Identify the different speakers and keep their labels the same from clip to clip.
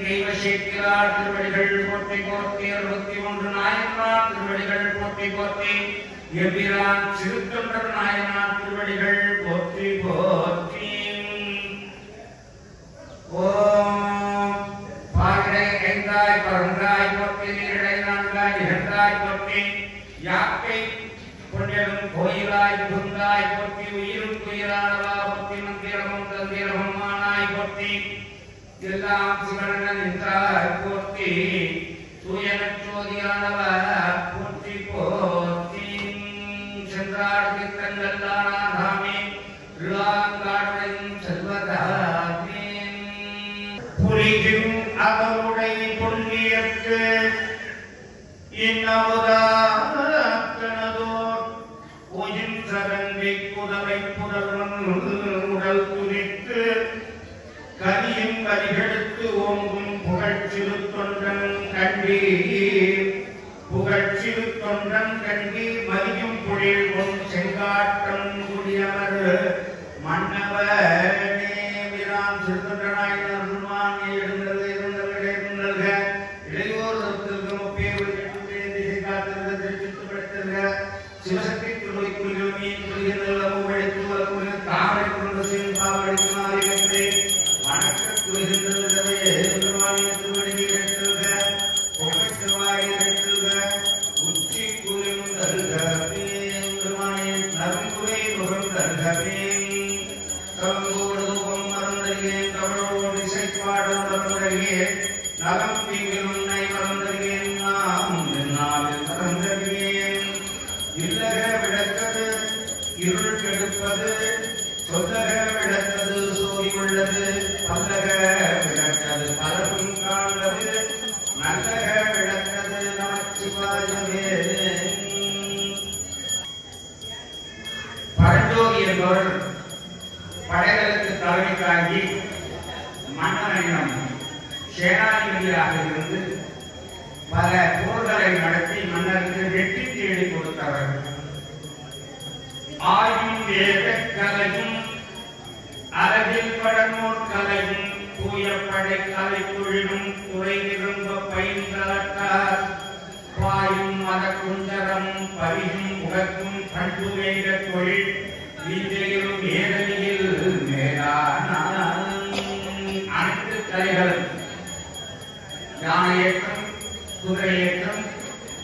Speaker 1: தெய்வசேக்கிரார் திருவடிகள் போற்றி போற்றி 61 நாயனார் திருவடிகள் போற்றி போற்றி எம்பிரான் சிறுத்தொண்டர் நாயனார் திருவடிகள் போற்றி போற்றி ஓம் பாகரை ஐந்தாய் பரந்தாய் போற்றி நீரடை நான்காய் நிகழ்ந்தாய் போற்றி யாக்கை பொன்னிலும் கோயிலாய் புகுந்தாய் போற்றி உயிரும் துயிரானவா போற்றி மந்திரமும் தந்திரமும் மானாய் போற்றி எல்லாம் சிவனன் என்றாய் போற்றி தூயனச்சோதியானவா போற்றி போற்றி சென்றாடு தங்கல்லானாமே ருளாங்காடுடையும் செல்வதாமே புரியும் அவருடைய புண்ணியத்து இன்னமுதாக்கனதோர் உயின் சரங்கை புதவை புதல்வன் உடல் துணித்து கரியும் கரிகெடுத்து ஓங்கும் புகழ்ச்சிறு தொண்டன் கண்டி புகழ்ச்சிறு தொண்டன் கண்டி மதியும் பொழில் உன் செங்காட்டம் குடியவர் மன்னவனே வீரான் சிறுத்தொண்டனாய் நல்வான் எழுந்தது இருந்தல்க இளையோர் சிவசக்தி திருமொழி குறிகள் மீன் குறிகள் அமுகழித்து தாமரை குழந்தை செய்யும் பாவழித்து மாறிகன்றே வணக்க குறிகின்றே பெருமானிய திருவடியை எடுத்துக பொங்கச்சிறுவாயை எடுத்துக உச்சி குறியும் தருகவே பெருமானிய நறுங்குறை முகம் தருகவே கலங்கோடு தூபம் மறந்தறியேன் கவலோடு இசைப்பாடும் மறந்தறியேன் நலம் தீங்கில் உன்னை மறந்தறியேன் நாம் என்னாவில் மறந்தறியேன் இல்லக விளக்கது இருள் கெடுப்பது சொந்தக விளக்கது சோதி உள்ளது பல்லக விளக்கது பலரும் காண்பது நல்லக விளக்கது நமச்சிவாயவே பரஞ்சோதி என்பவர் படைகளுக்கு தலைமை தாங்கி மன்னனிடம் சேனாதிபதியாக இருந்து பல போர்களை நடத்தி மன்னருக்கு வெற்றி தேடி கொடுத்தவர் ஆயும் வேத கலையும் அரபில் படனோர் கலையும் தூயப்படை கலை தொழிலும் துறை விரும்ப பயின்றார் பாயும் மத குஞ்சரம் பரியும் உகக்கும் பண்பு வேத தொழில் விஜயும் ஏதலியில் மேலான அனைத்து கலைகளும் யானையேற்றம் குதிரையேற்றம்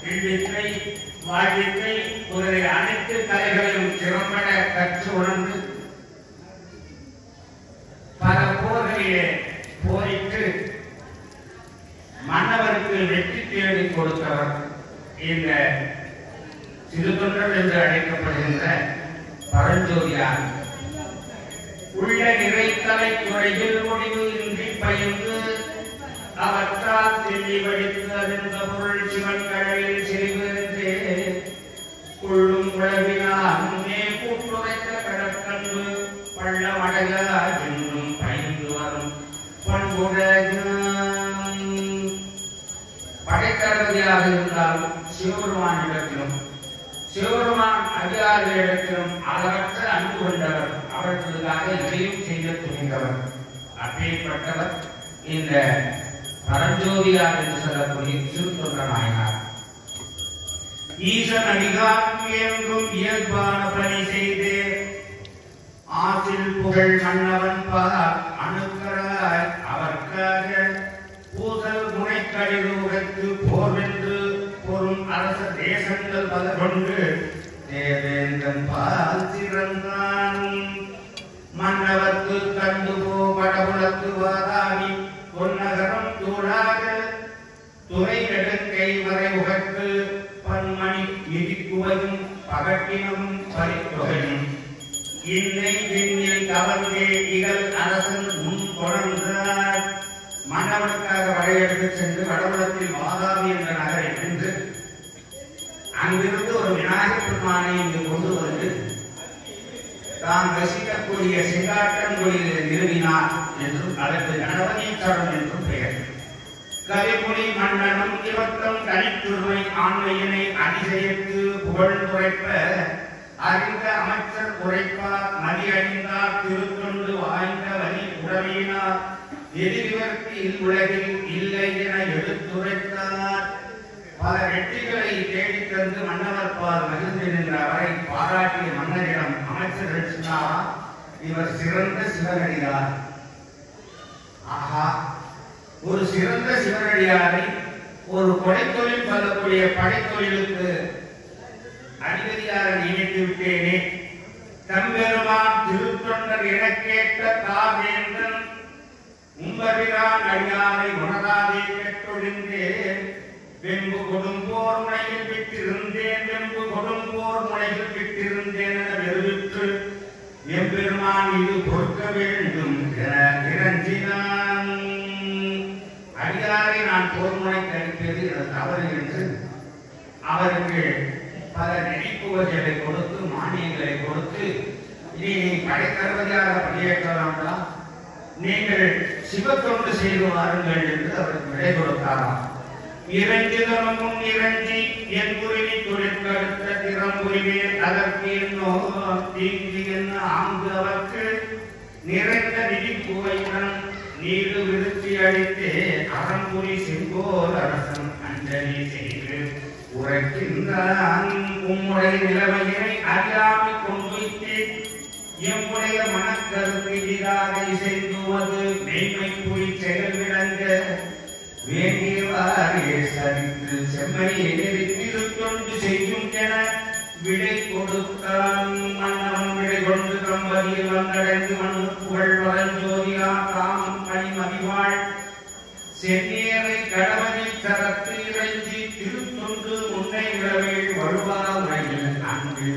Speaker 1: வில்வித்தை வாழ்வித்தை குதிரை அனைத்து கலைகளையும் திறம்பட கற்று உணர்ந்து பல போர்களிலே போரிட்டு மன்னவருக்கு வெற்றி தேடி கொடுத்தவர் இந்த சிறுதொண்டர் என்று அழைக்கப்படுகின்ற பரஞ்சோதியார் உள்ள நிறைக்கலை துறையில் முடிவு இன்றி பயின்று அவற்றால் தெல்லி வடித்து அறிந்த பொருள் சிவன் கடலில் செறிவிருந்தே கொள்ளும் உழவினால் முன்னே கூட்டுரைத்த கடற்கன்பு பள்ளமடையா என்றும் பயின்று வரும் பண்புடைய படைத்தளபதியாக இருந்தாலும் சிவபெருமானிடத்திலும் சிவபெருமான் அதிகாரிகளிடத்திலும் அளவற்ற அன்பு கொண்டவர் அவர்களுக்காக எதையும் செய்ய துணிந்தவர் அப்பேற்பட்டவர் இந்த பரஞ்சோதியார் என்று சொல்லக்கூடிய சிறுத்தொண்ட நாயனார் ஈசன் அடிகாக்கு என்றும் இயல்பான பணி செய்து ஆற்றில் புகழ் மன்னவன் பார் அணுக்கராய் அவர்க்காக பூசல் முனைக்கடிவுகத்து போர்வென்று பொறும் அரச தேசங்கள் பல கொண்டு தேவேந்தன் பால் சிறந்தான் மன்னவர்க்கு கண்டு போ படபுலத்து வாதாவி பொன்னகரம் தூளாக துறை நெடுங்கை வரை உகக்கு பன்மணி இடிக்குவையும் பகட்டினும் பரித்தொகையும் இன்னை விண்ணில் கவர்ந்தே இகழ் அரசன் முன் தொடர்ந்தார் மன்னவனுக்காக வரையெடுத்து சென்று வடபுலத்தில் வாதாவி என்ற நகரை சென்று அங்கிருந்து ஒரு விநாயகப் பெருமானை இங்கு கொண்டு வந்து தான் ரசிக்கக்கூடிய செங்காட்டங்குடியில் நிறுவினார் என்றும் அதற்கு கணவனீஸ்வரன் என்றும் பெயர் கலிமுனி மன்னனும் இவத்தம் தனித்துருவை ஆண்மையினை அதிசயத்து புகழ்ந்துரைப்ப அறிந்த அமைச்சர் உரைப்பார் மதி அணிந்தார் திருத்தொண்டு வாய்ந்த வரி உடவினார் எதிரிவர்க்கு இவ்வுலகில் இல்லை என எடுத்துரைத்தார். பல வெற்றிகளை தேடித் தந்து மன்னவர்பால் மகிழ்ந்து நின்ற அவரை பாராட்டிய மன்னரிடம் அமைச்சர்கள் சொன்னார், இவர் சிறந்த சிவனடியார். ஆஹா, ஒரு சிறந்த சிவனடியாரை ஒரு கொடைத்தொழில் சொல்லக்கூடிய படைத்தொழிலுக்கு அதிபதியாக நியமித்து விட்டேனே. தம்பெருமான் திருத்தொண்டர் எனக்கேற்ற தாவேந்தன் உம்பரிரான் அடியாரை உணராதே பெற்றொழிந்தேன். வெம்பு கொடும்போர் முனையில் விட்டிருந்தேன், வெம்பு கொடும்போர் முனையில் விட்டிருந்தேன் என வெறுவிற்று எம்பெருமான் இது பொறுக்க வேண்டும் என இறஞ்சினான். அடியாரை நான் போர் முனைக்கு அளிப்பது என தவறு என்று அவருக்கு பல நெடிப்புகளை கொடுத்து மானியங்களை கொடுத்து, இனி படைத்தளபதியாக பணியேற்கலாம்டா, நீங்கள் சிவத்தொண்டு செய்து வாருங்கள் என்று அவருக்கு விடை கொடுத்தாராம். இறஞ்சிதனும் முன் இறஞ்சி என் குருவி தொழிற்கடுத்த திறம்புரிவேன் அதற்கு என்னோ தீங்கு என்ன ஆங்கு அவருக்கு நிறைந்த நிதிப்புவையுடன் நீடு விருத்தி அளித்தே அறம்புரி செங்கோல் அரசன் அஞ்சலி செய்து உரைக்கின்றான். உம்முடைய நிலைமையினை அறியாமை கொண்டு எம்முடைய மனக்கருத்து எதிராக இசைந்துவது மெய்மை புரி செயல் விளங்க வேண்டியவாறே சரித்து செம்மையை திருத்தொண்டு செய்யும் என விடை கொடுத்தான். மன்னவன் விடை கொண்டு கம்பதியில் வந்தடைந்து மண் புகழ் வளஞ்சோதியா தாமும் பணிமதிவாள் செந்நியரை கடவுளில் தரத்து இறைஞ்சி திருத்தொண்டு முன்னை விழவில் வழுவா முறையில் அன்பு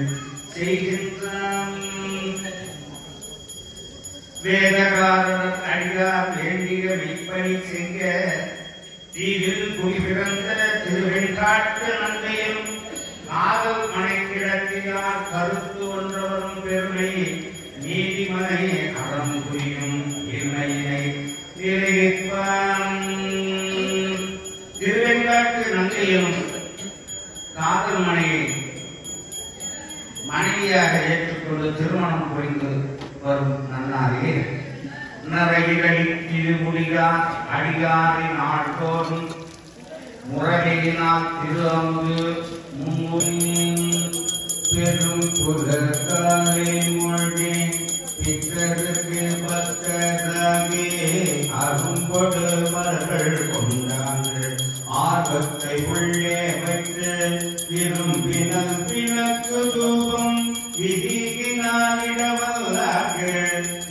Speaker 1: செய்கின்றான். வேதகாரர் அடியார் வேண்டிய மெய்ப்பணி செய்ய தீவில் குடிபிறந்த திருவெண்காட்டு நந்தையும் காதல் மனை கிடத்தியார் கருத்து ஒன்றவரும் பெருமை நீதிமனை அறம் புரியும் இருமையினை நிறைவேற்பான். திருவெண்காட்டு நந்தையும் காதல் மனையை மனைவியாக ஏற்றுக்கொண்டு திருமணம் புரிந்து வரும் நன்னாரே நரையிலி திருமுடியார் அடியாரை நாள்தோறும் முறையினால் திரு அமுது பெரும் புலக்காலை மொழி பித்தருக்கு பத்தராகே அரும்பொடு மலர்கள் கொண்டார்கள் ஆர்வத்தை உள்ளே வைத்து விரும்பினல் விளக்கு தூபம் விதிகினானிடவல்லாக்கு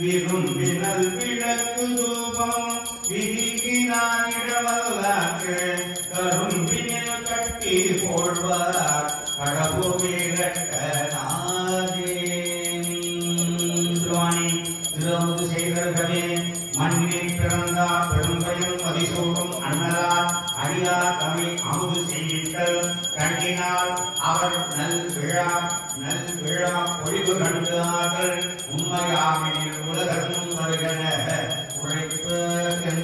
Speaker 1: விரும்பினல் விளக்கு தூபம் விதிகினானிடவல்லாக்கு கரும்பினில் கட்டி போழ்வார் கடவுளிரட்டனாகே. திருமுது செய்தர்களே மண்ணில் பிறந்தார் பெரும்பயம் மதிசூடும் அண்ணலார் அடியார் தமிழ் அமுது செய்யிட்டல் கண்டினால் அவர் நல் விழா பொழிவு கண்டார்கள் உண்மையாமெனில் உலகமும் வருகன உழைப்பு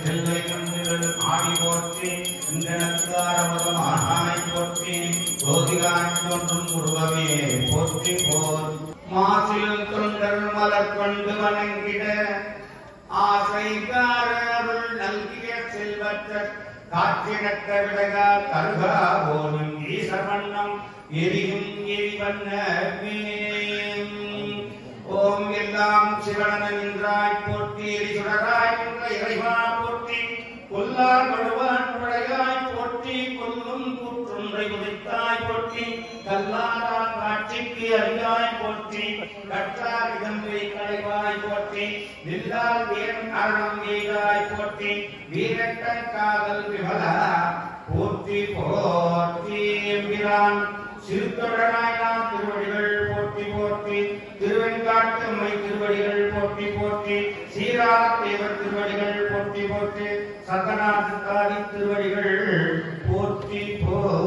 Speaker 1: செல்லை கண்டுகள் ஆடி போற்றி இந்த நற்காரமதமாய் போற்றி ஜோதிகாய் தோன்றும் உருவமே போற்றி போர் மாசில் தொண்டர் மலர் கொண்டு வணங்கிட ஆசைக்காரருள் நல்கிய செல்வற்ற காற்றினக்க விலகா கருகா போலும் ஈசவண்ணம் எரியும் எரிவண்ண ஓம் எல்லாம் சிவனன நின்றாய் போற்றி எரிசுடராய் என்ற இறைவா போற்றி கொல்லார் வடுவான் படையாய் போற்றி கொல்லும் கூற்றுன்றை உதித்தாய் போற்றி கல்லாரால் காட்சிக்கு அறியாய் போற்றி கற்றார் இதம்பை களைவாய் போற்றி நில்லால் வீரன் அரணம் எய்தாய் போற்றி வீரட்டன் காதல் விமலா போற்றி போற்றி எம்பிரான் சிறுத்தொடராயனார் திருவடிகள் போற்றி போற்றி திருவெண்காட்டு அம்மை திருவடிகள் போற்றி போற்றி சீரார தேவர் திருவடிகள் போற்றி போற்றி சத்தநாதாரி திருவடிகள் போற்றி போற்றி.